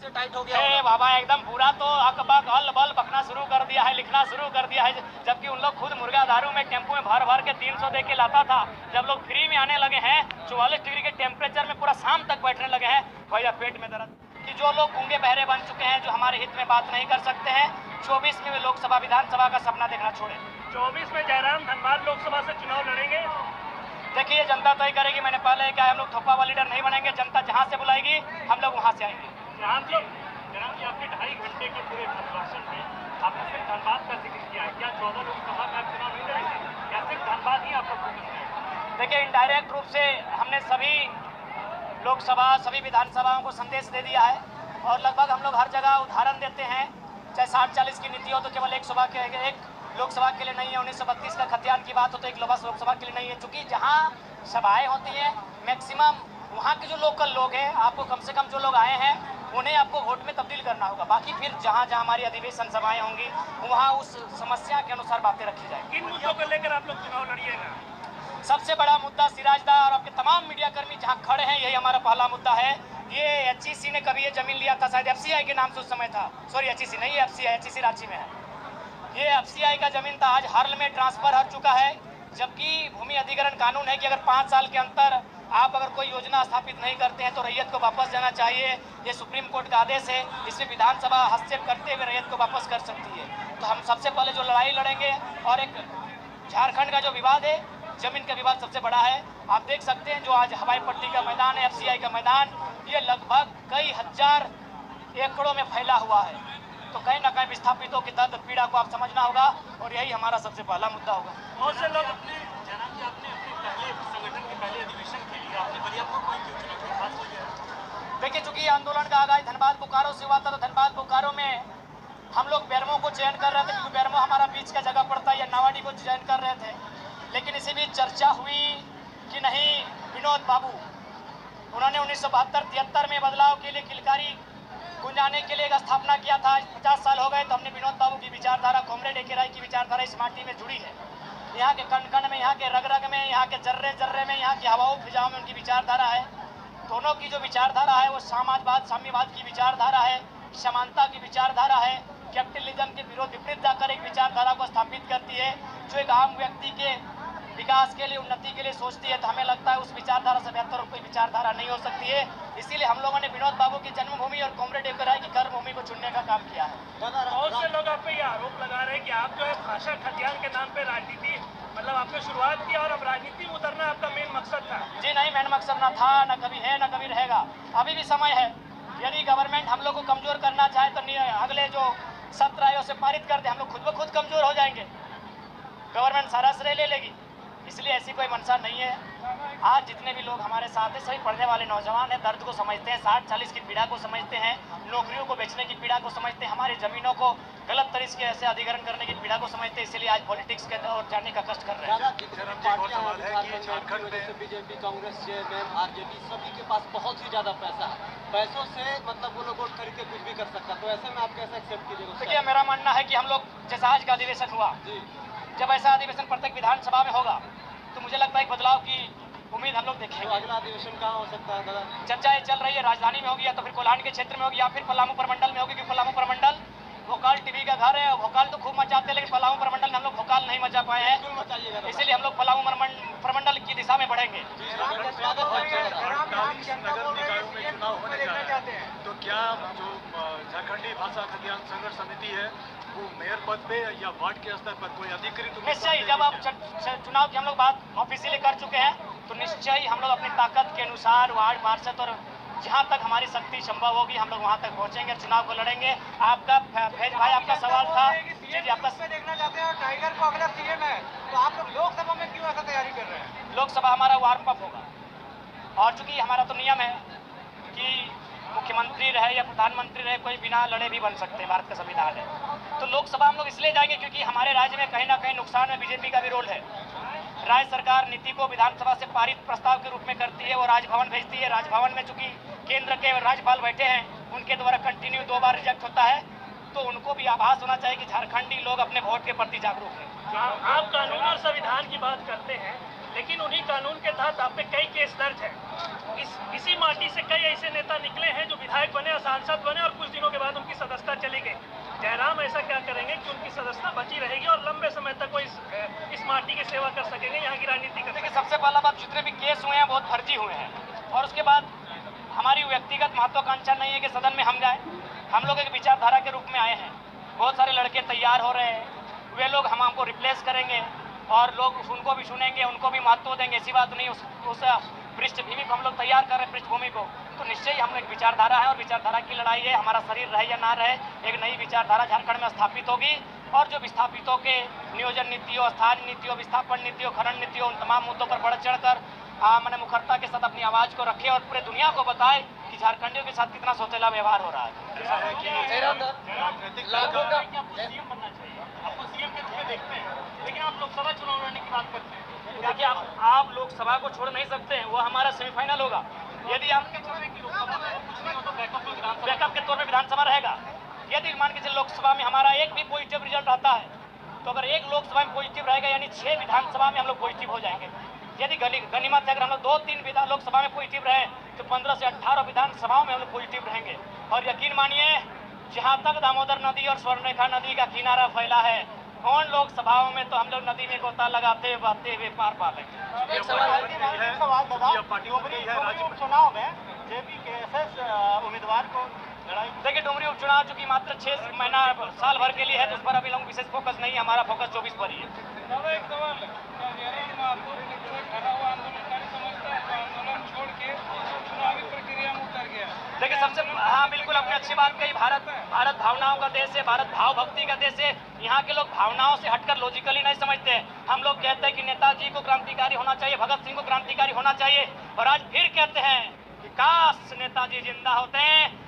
से टाइट हो गया। बाबा एकदम पूरा तो अकबक अल बल बकना शुरू कर दिया है, लिखना शुरू कर दिया है, जबकि उन लोग खुद मुर्गा दारू में टेम्पो में भर भर के 300 दे के लाता था। जब लोग फ्री में आने लगे हैं 44 डिग्री के टेम्परेचर में पूरा शाम तक बैठने लगे हैं, भैया पेट में दर्द कि जो लोग गूंगे बहरे बन चुके हैं, जो हमारे हित में बात नहीं कर सकते हैं। 24 में लोकसभा विधानसभा का सपना देखना छोड़े। 24 में जयराम धनबाद लोकसभा से चुनाव लड़ेंगे। देखिए जनता तय करेगी। मैंने पहले क्या हम लोग थोपा वाला लीडर नहीं बनेंगे। जनता जहाँ से बुलाएगी हम लोग वहाँ से आएंगे। आप लोग जनाब जी आपके 2.5 घंटे के पूरे भाषण में आपने सिर्फ धनबाद का जिक्र किया है। क्या 14 लोकसभा का चुनाव नहीं लड़ेंगे? क्या सिर्फ धनबाद ही आपका फोकस है? देखिए इनडायरेक्ट रूप से हमने सभी लोकसभा सभी विधानसभाओं को संदेश दे दिया है और लगभग हम लोग हर जगह उदाहरण देते हैं। चाहे 60-40 की नीति हो तो केवल एक लोकसभा के लिए नहीं है। 1932 का खतियान की बात हो तो एक लोकसभा के लिए नहीं है। चूँकि जहाँ सभाएं होती हैं मैक्सिमम वहाँ के जो लोकल लोग हैं, आपको कम से कम जो लोग आए हैं उन्हें आपको वोट में तब्दील करना होगा। बाकी फिर जहाँ जहाँ हमारी अधिवेशन सभाएं होंगी वहाँ उस समस्या के अनुसार बातें रखी जाएंगी। किन मुद्दों को लेकर आप लोग चुनाव लड़िएगा? सबसे बड़ा मुद्दा सिराजदा और आपके तमाम मीडिया कर्मी जहाँ खड़े हैं, यही हमारा पहला मुद्दा है। ये HEC ने कभी ये जमीन लिया था, शायद FCI के नाम से उस समय था। सॉरी HEC नहीं, HEC रांची में है। ये FCI का जमीन था, आज हाल में ट्रांसफर हो चुका है। जबकि भूमि अधिग्रहण कानून है कि अगर 5 साल के अंतर आप अगर कोई योजना स्थापित नहीं करते हैं तो रैयत को वापस जाना चाहिए। ये सुप्रीम कोर्ट का आदेश है। इसमें विधानसभा हस्तक्षेप करते हुए रैयत को वापस कर सकती है। तो हम सबसे पहले जो लड़ाई लड़ेंगे, और एक झारखंड का जो विवाद है, जमीन का विवाद सबसे बड़ा है। आप देख सकते हैं जो आज हवाई पट्टी का मैदान है, FCI का मैदान, ये लगभग कई हजार एकड़ों में फैला हुआ है। तो कहीं ना कहीं विस्थापितों की दर्द पीड़ा को आप समझना होगा और यही हमारा सबसे पहला मुद्दा होगा। बहुत से लोग अपने जनाब जी आपने अपने पहले संगठन के पहले अधिवेशन के लिए आपने बलियापुर पॉइंट क्यों चुना, कोई खास वजह? देखिए चूंकि आंदोलन का आगाज धनबाद बोकारो से हुआ था, तो धनबाद बोकारो में हम लोग बेरमो को चयन कर रहे थे क्योंकि बेरमो हमारा बीच का जगह पड़ता है, या नावाडी को चयन कर रहे थे। लेकिन इसी बीच चर्चा हुई कि नहीं, विनोद बाबू उन्होंने 1972-73 में बदलाव के लिए किलकारी गुंजाने के लिए एक स्थापना किया था। 50 साल हो गए तो हमने विनोद बाबू की विचारधारा, कॉमरेड AK राय की विचारधारा इस माटी में जुड़ी है। यहाँ के कण कण में, यहाँ के रग रग में, यहाँ के जर्रे जर्रे में, यहाँ की हवाओं फिजाओं में उनकी विचारधारा है। दोनों की जो विचारधारा है वो समाजवाद साम्यवाद की विचारधारा है, समानता की विचारधारा है, कैपिटलिज्म के विपरीत जाकर एक विचारधारा को स्थापित करती है जो एक आम व्यक्ति के विकास के लिए, उन्नति के लिए सोचती है। तो हमें लगता है उस विचारधारा से बेहतर कोई विचारधारा नहीं हो सकती है। इसीलिए हम लोगों ने विनोद बाबू की जन्मभूमि और कॉमरेड AK राय की कर्मभूमि को चुनने का काम किया है। बहुत से लोग आप पे ये आरोप लगा रहे हैं कि आप जो है भाषा खतियान के नाम पे राजनीति, मतलब आपने शुरुआत की और अब राजनीति में उतरना आपका मेन मकसद था। जी नहीं, मेन मकसद न था, न कभी है, न कभी रहेगा। अभी भी समय है। यदि गवर्नमेंट हम लोग को कमजोर करना चाहे तो अगले जो सत्र आयोग से पारित कर दे, हम लोग खुद ब खुद कमजोर हो जाएंगे, गवर्नमेंट सारा श्रेय ले लेगी। इसलिए ऐसी कोई मंशा नहीं है। आज जितने भी लोग हमारे साथ हैं सभी पढ़ने वाले नौजवान हैं, दर्द को समझते हैं, 60-40 की पीड़ा को समझते हैं, नौकरियों को बेचने की पीड़ा को समझते हैं, हमारी ज़मीनों को गलत तरीके से अधिग्रहण करने की पीड़ा को समझते हैं। इसलिए आज पॉलिटिक्स के ओर जाने का कष्ट कर रहे हैं। BJP, कांग्रेस, JMM, RJD सभी के पास बहुत ही ज़्यादा पैसा है। पैसों से मतलब वो लोग वोट खरीद के कुछ भी कर सकता है। तो ऐसे में आप कैसे एक्सेप्ट कीजिएगा? देखिए मेरा मानना है कि हम लोग जैसा आज का अधिवेशन हुआ, जब ऐसा अधिवेशन प्रत्येक विधानसभा में होगा तो मुझे लगता है बदलाव की उम्मीद हम लोग देखेंगे। तो अगला अधिवेशन कहाँ हो सकता है दादा? चर्चाएं चल रही है, राजधानी में होगी या तो फिर कोल्हान के क्षेत्र में होगी या फिर पलामू प्रमंडल में होगी। क्योंकि पलामू प्रमंडल भोकाल टीवी का घर है। भोकाल तो खूब मचाते हैं लेकिन पलामू प्रमंडल में हम लोग भोकाल नहीं मचा पाए हैं, इसलिए हम लोग पलामू प्रमंडल की दिशा में बढ़ेंगे। तो क्या जो झारखंडी भाषा खतियान संघर्ष समिति है वो मेयर पद पे या वार्ड के स्तर पर कोई अधिकृत? निश्चय जब आप चुनाव की हम लोग बात ऑफिशियली कर चुके हैं तो निश्चय ही हम लोग अपनी ताकत के अनुसार वार्ड पार्षद और जहाँ तक हमारी शक्ति संभव होगी हम लोग वहाँ तक पहुँचेंगे, चुनाव को लड़ेंगे। आपका फैज भाई आपका सवाल था जी, आपका देखना चाहते हैं टाइगर को अगला CM है तो आप लोग लोकसभा में क्यों ऐसा तैयारी कर रहे हैं? लोकसभा हमारा वार्म अप होगा और चूंकि हमारा तो नियम है कि मुख्यमंत्री रहे या प्रधानमंत्री रहे, कोई बिना लड़े भी बन सकते हैं, भारत का संविधान है। तो लोकसभा हम लोग इसलिए जाएंगे क्योंकि हमारे राज्य में कहीं ना कहीं नुकसान में BJP का भी रोल है। राज्य सरकार नीति को विधानसभा से पारित प्रस्ताव के रूप में करती है, वो राजभवन भेजती है। राजभवन में चूंकि केंद्र के राज्यपाल बैठे हैं, उनके द्वारा कंटिन्यू 2 बार रिजेक्ट होता है, तो उनको भी आभास होना चाहिए कि झारखंडी लोग अपने वोट के प्रति जागरूक हैं। आप कानून और संविधान की बात करते हैं, लेकिन उन्हीं कानून के तहत आप पे कई केस दर्ज है। इसी माटी से कई ऐसे नेता निकले हैं जो विधायक बने और सांसद बने और कुछ दिनों के बाद उनकी सदस्यता चली गई। जयराम ऐसा क्या करेंगे कि उनकी सदस्यता बची रहेगी और लंबे समय तक वो इस माटी की सेवा कर सकेंगे, यहाँ की राजनीति कर सकेंगे? सबसे पहला बात, जितने भी केस हुए हैं बहुत फर्जी हुए हैं। और उसके बाद हमारी व्यक्तिगत महत्वाकांक्षा नहीं है कि सदन में हम जाए। हम लोग एक विचारधारा के रूप में आए हैं। बहुत सारे लड़के तैयार हो रहे हैं, वे लोग हमको रिप्लेस करेंगे और लोग उनको भी सुनेंगे, उनको भी महत्व देंगे। ऐसी बात नहीं, उस पृष्ठभूमि को हम लोग तैयार कर रहे हैं, पृष्ठभूमि को। तो निश्चय ही हम एक विचारधारा है और विचारधारा की लड़ाई है। हमारा शरीर रहे या ना रहे, एक नई विचारधारा झारखंड में स्थापित होगी और जो विस्थापितों के नियोजन नीतियों, स्थानीय नीतियों, विस्थापन नीतियों, खनन नीतियों, उन तमाम मुद्दों पर बढ़ चढ़कर मैंने मुखरता के साथ अपनी आवाज को रखे और पूरे दुनिया को बताए कि झारखंडियों के साथ कितना सौतेला व्यवहार हो रहा है। ऐसा है कि राजनीतिक दल का आपको सीएम बनना चाहिए, आपको सीएम के रूप में देखते हैं, लेकिन आप लोकसभा चुनाव लड़ने की बात करते हैं। देखिए, आप लोकसभा को छोड़ नहीं सकते हैं, वो हमारा सेमीफाइनल होगा। यदि आप बैकअप के तौर पर विधानसभा रहेगा, यदि मान के चलिए लोकसभा में हमारा एक भी पॉजिटिव रिजल्ट आता है, तो अगर एक लोकसभा में पॉजिटिव रहेगा यानी 6 विधानसभा में हम लोग पॉजिटिव हो जाएंगे। यदि गनीमत है अगर हम लोग 2-3 लोकसभा में पॉजिटिव रहे तो 15 से 18 विधानसभाओं में हम लोग पॉजिटिव रहेंगे। और यकीन मानिए, जहाँ तक दामोदर नदी और स्वर्णरेखा नदी का किनारा फैला है, उन लोकसभाओं में तो हम लोग नदी में गोता लगाते हुए पार पा लेंगे। एक सवाल चुनाव में जेपी के उम्मीदवार को लड़ाई। देखिए, डुमरी उपचुनाव चूंकि मात्र 6 महीना साल भर के लिए है, तो उस पर अभी लोग विशेष फोकस नहीं है। हमारा फोकस 24 पर ही है। देखिए, सबसे हाँ बिल्कुल आपने अच्छी बात कही। भारत भावनाओं का देश है, भारत भाव भक्ति का देश है। यहाँ के लोग भावनाओं से हटकर लॉजिकली नहीं समझते। हम लोग कहते हैं कि नेताजी को क्रांतिकारी होना चाहिए, भगत सिंह को क्रांतिकारी होना चाहिए, और आज फिर कहते हैं कि काश नेताजी जिंदा होते,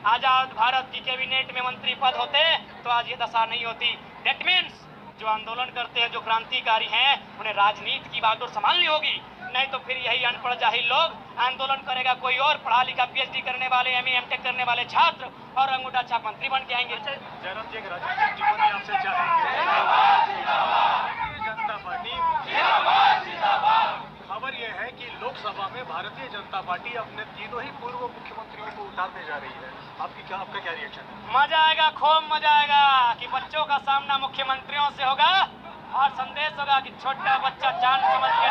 आजाद भारत की कैबिनेट में मंत्री पद होते, तो आज ये दशा नहीं होती। दैट मीन्स जो आंदोलन करते हैं, जो क्रांतिकारी हैं, उन्हें राजनीति की बागडोर संभालनी होगी। नहीं तो फिर यही अनपढ़ जाहिल लोग आंदोलन करेगा, कोई और पढ़ा लिखा PhD करने वाले, MA MTech करने वाले छात्र और अंगूठा छाप मंत्री बन के आएंगे। जयराम जी, एक राजनीतिक टिप्पणी आपसे चाहेंगे। जनता पार्टी, खबर यह है कि लोकसभा में भारतीय जनता पार्टी अपने तीनों ही पूर्व मुख्यमंत्रियों को उतारने जा रही है। आपका क्या रिएक्शन है? मजा आएगा, खूब मजा आएगा कि बच्चों का सामना मुख्यमंत्रियों से होगा और संदेश होगा कि छोटा बच्चा चांद समझ के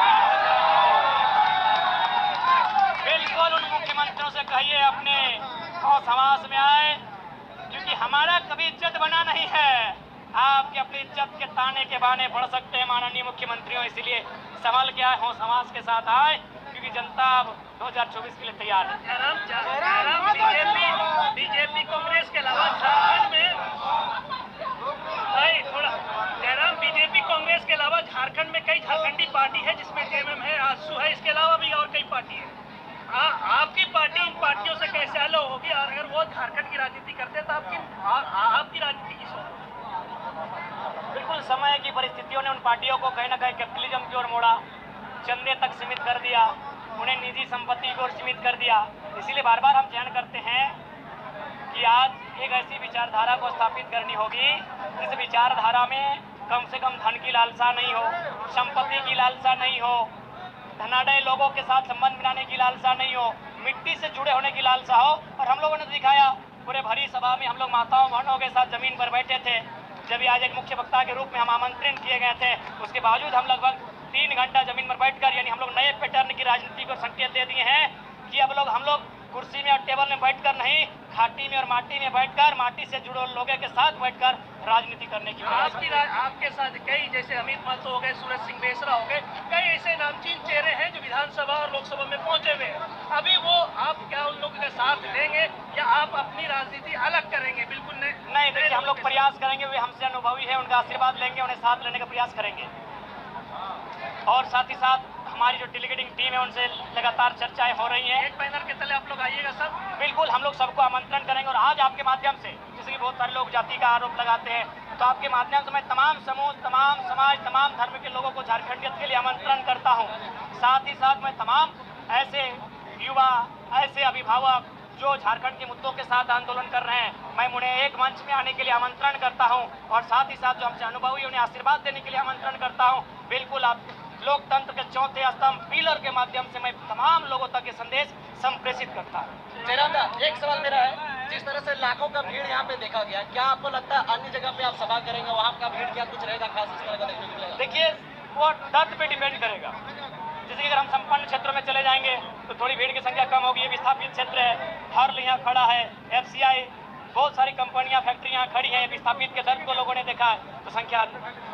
बिल्कुल उन मुख्यमंत्रियों से कहिए अपने होश हवास में आए, क्योंकि हमारा कभी इज्जत बना नहीं है। आपके अपनी इज्जत के ताने के बहाने बढ़ सकते हैं माननीय मुख्यमंत्रियों, इसलिए संभल के आए, होश हवास के साथ आए, क्योंकि जनता अब 2024 के लिए तैयार है। बीजेपी कांग्रेस के अलावा झारखंड में जयराम, बीजेपी कांग्रेस के अलावा झारखंड में कई झारखंडी पार्टी है जिसमें JMM है, आजसू है, इसके अलावा भी और कई पार्टी है। आपकी पार्टी इन पार्टियों से कैसे अलग होगी? और अगर वो झारखंड की राजनीति करते तो आपकी राजनीति की सोच? बिल्कुल समय की परिस्थितियों ने उन पार्टियों को कहीं ना कहीं कैपिटलिज्म की ओर मोड़ा, चंदे तक सीमित कर दिया, उन्हें निजी संपत्ति की ओर सीमित कर दिया। इसीलिए बार बार हम चयन करते हैं कि आज एक ऐसी विचारधारा को स्थापित करनी होगी जिस विचारधारा में कम से कम धन की लालसा नहीं हो, संपत्ति की लालसा नहीं हो, धनाढ़ लोगों के साथ संबंध बनाने की लालसा नहीं हो, मिट्टी से जुड़े होने की लालसा हो। और हम लोगों ने दिखाया, पूरे भरी सभा में हम लोग माताओं बहनों के साथ जमीन पर बैठे थे। जब आज एक मुख्य वक्ता के रूप में हम आमंत्रित किए गए थे, उसके बावजूद हम लगभग 3 घंटा जमीन पर बैठकर, यानी हम लोग नए पैटर्न की राजनीति को संकेत दे दिए हैं कि अब हम लोग कुर्सी में और टेबल में बैठकर नहीं, घाटी में और माटी में बैठकर, माटी से जुड़े लोगों के साथ बैठकर राजनीति करने की आपके साथ कई, जैसे अमित महतो हो गए, सूरज सिंह बेसरा हो गए, कई ऐसे नामचीन चेहरे हैं जो विधानसभा और लोकसभा में पहुंचे हुए हैं। अभी वो आप क्या उन लोगों के साथ लेंगे या आप अपनी राजनीति अलग करेंगे? बिल्कुल नहीं। देखिए, हम लोग प्रयास करेंगे, वे हमसे अनुभवी है, उनका आशीर्वाद लेंगे, उन्हें साथ लेने का प्रयास करेंगे। और साथ ही साथ हमारी जो डेलीगेटिंग टीम है उनसे लगातार चर्चाएं हो रही हैं। एक बैनर के तले आप लोग आइएगा सब? बिल्कुल, हम लोग सबको आमंत्रण करेंगे। और आज आपके माध्यम से, जैसे कि बहुत सारे लोग जाति का आरोप लगाते हैं, तो आपके माध्यम से मैं तमाम समूह, तमाम समाज, तमाम धर्म के लोगों को झारखंडियत के लिए आमंत्रण करता हूँ। साथ ही साथ मैं तमाम ऐसे युवा, ऐसे अभिभावक जो झारखंड के मुद्दों के साथ आंदोलन कर रहे हैं, मैं उन्हें एक मंच में आने के लिए आमंत्रण करता हूं। और साथ ही साथ जो हमसे अनुभवी, उन्हें आशीर्वाद देने के लिए आमंत्रण करता हूं। बिल्कुल आप लोकतंत्र के चौथे स्तंभ पिलर के माध्यम से मैं तमाम लोगों तक ये संदेश संप्रेषित करता हूँ। जयराम दा, एक सवाल मेरा है, जिस तरह से लाखों का भीड़ यहाँ पे देखा गया, क्या आपको लगता है अन्य जगह पे आप सभा करेंगे वहाँ का भीड़ क्या कुछ रहेगा खास इस तरह का देखने को मिलेगा? देखिए, वो दर्द पे डिपेंड करेगा। जैसे कि अगर हम संपन्न क्षेत्रों में चले जाएंगे तो थोड़ी भीड़ की संख्या कम होगी। ये विस्थापित क्षेत्र है, हर्ल यहाँ खड़ा है, FCI, बहुत सारी कंपनियां, फैक्ट्री यहाँ खड़ी हैं। विस्थापित के दर्द को लोगों ने देखा है तो संख्या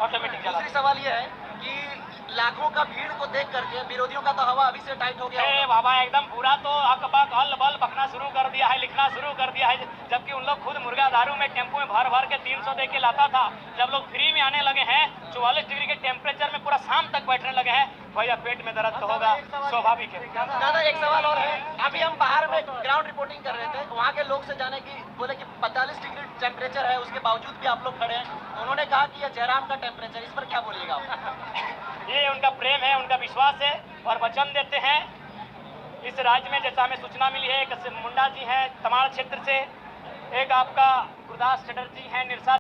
ऑटोमेटिक चला। दूसरी सवाल ये है कि लाखों का भीड़ को देख करके विरोधियों का तो हवा अभी से टाइट हो गया ए होगा। बाबा, एकदम पूरा तो अकबक हल बल बकना शुरू कर दिया है, लिखना शुरू कर दिया है। जबकि उन लोग खुद मुर्गा दारू में टेम्पो में भर भर के 300 दे के लाता था। जब लोग फ्री में आने लगे हैं, 44 डिग्री के टेम्परेचर में पूरा शाम तक बैठने लगे हैं, भैया पेट में दर्द तो होगा, स्वाभाविक है। दादा, एक सवाल और है, अभी हम बाहर में ग्राउंड रिपोर्टिंग कर रहे थे, वहाँ के लोग से जाने की बोले कि 45 डिग्री टेम्परेचर है, उसके बावजूद भी आप लोग खड़े हैं। उन्होंने कहा कि यह जयराम का टेम्परेचर, इस पर क्या बोलिएगा आप? ये उनका प्रेम है, उनका विश्वास है और वचन देते हैं। इस राज्य में जैसा हमें सूचना मिली है, एक मुंडा जी हैं तमाड़ क्षेत्र से, एक आपका गुरदास चटर्जी हैं निरसा